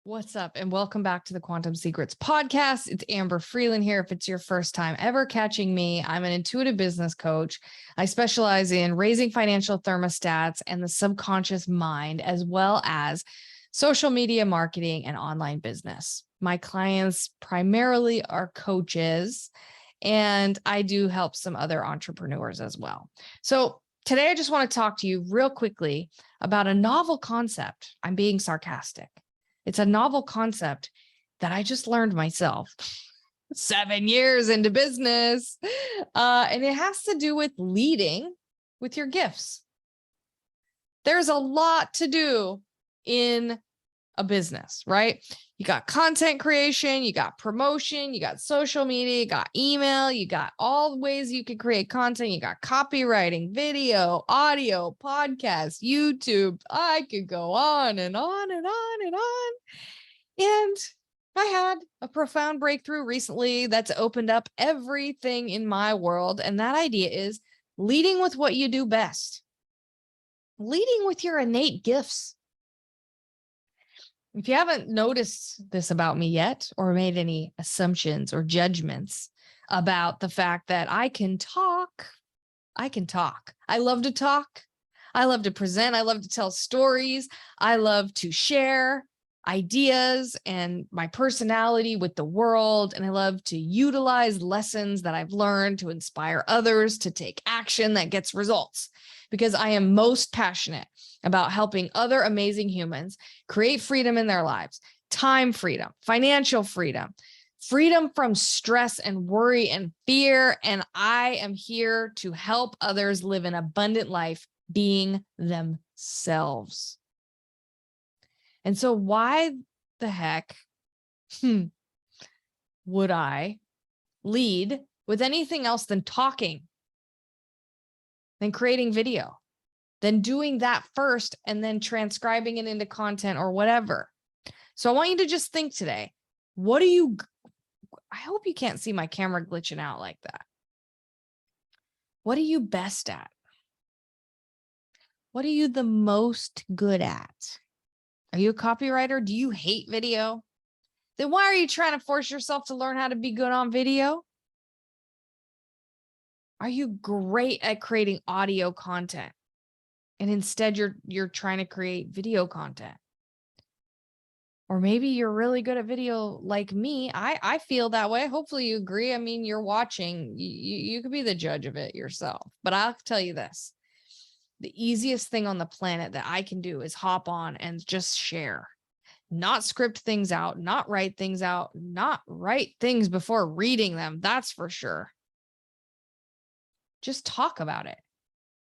What's up, and welcome back to the Quantum Secrets podcast. It's Amber Freeland here. If it's your first time ever catching me, I'm an intuitive business coach. I specialize in raising financial thermostats and the subconscious mind, as well as social media marketing and online business. My clients primarily are coaches, and I do help some other entrepreneurs as well. So today, I just want to talk to you real quickly about a novel concept. I'm being sarcastic. It's a novel concept that I just learned myself 7 years into business. And it has to do with leading with your gifts. There's a lot to do in a business, right? You got content creation, you got promotion, you got social media, you got email, you got all the ways you can create content. You got copywriting, video, audio, podcast, YouTube. I could go on and on and on and on. And I had a profound breakthrough recently that's opened up everything in my world. And that idea is leading with what you do best, leading with your innate gifts. If you haven't noticed this about me yet, or made any assumptions or judgments about the fact that I can talk. I love to talk. I love to present. I love to tell stories. I love to share ideas and my personality with the world. And I love to utilize lessons that I've learned to inspire others to take action that gets results, because I am most passionate about helping other amazing humans create freedom in their lives, time freedom, financial freedom, freedom from stress and worry and fear. And I am here to help others live an abundant life being themselves. And so why the heck would I lead with anything else than talking, than creating video, than doing that first and then transcribing it into content or whatever? So I want you to just think today, I hope you can't see my camera glitching out like that. What are you best at? What are you the most good at? Are you a copywriter? Do you hate video? Then why are you trying to force yourself to learn how to be good on video? Are you great at creating audio content and instead you're trying to create video content? Or maybe you're really good at video like me. I feel that way. Hopefully you agree. I mean, you're watching. You could be the judge of it yourself. But I'll tell you this. The easiest thing on the planet that I can do is hop on and just share. Not script things out, not write things out, not write things before reading them. That's for sure. Just talk about it.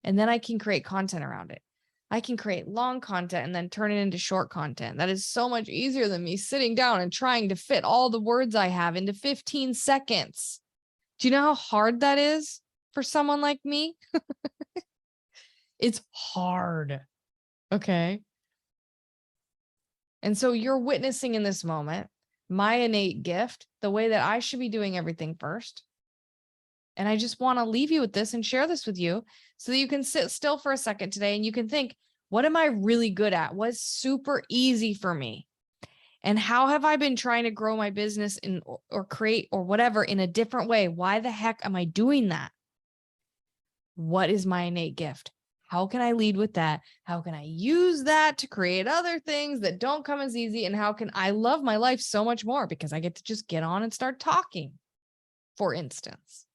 And then I can create content around it. I can create long content and then turn it into short content. That is so much easier than me sitting down and trying to fit all the words I have into 15 seconds. Do you know how hard that is for someone like me? It's hard. Okay. And so you're witnessing in this moment my innate gift, the way that I should be doing everything first. And I just want to leave you with this and share this with you so that you can sit still for a second today and you can think, what am I really good at? What's super easy for me? And how have I been trying to grow my business or create or whatever in a different way? Why the heck am I doing that? What is my innate gift? How can I lead with that? How can I use that to create other things that don't come as easy? And how can I love my life so much more because I get to just get on and start talking, for instance?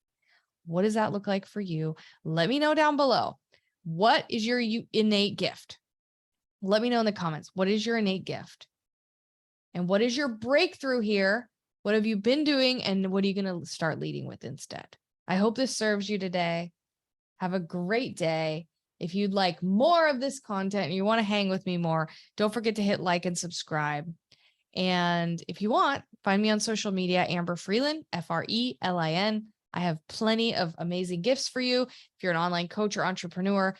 What does that look like for you? Let me know down below. What is your innate gift? Let me know in the comments. What is your innate gift? And what is your breakthrough here? What have you been doing? And what are you going to start leading with instead? I hope this serves you today. Have a great day. If you'd like more of this content and you want to hang with me more, don't forget to hit like and subscribe. And if you want, find me on social media, Amber Freeland, Freelin. I have plenty of amazing gifts for you. If you're an online coach or entrepreneur,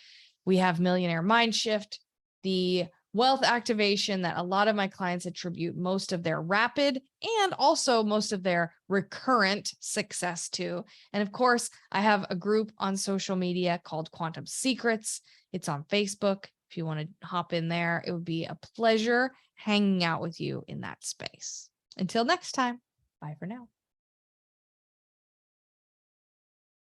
we have Millionaire Mind Shift, the wealth activation that a lot of my clients attribute most of their rapid and also most of their recurrent success to. And of course, I have a group on social media called Quantum Secrets. It's on Facebook, If you want to hop in there, it would be a pleasure hanging out with you in that space. Until next time, bye for now.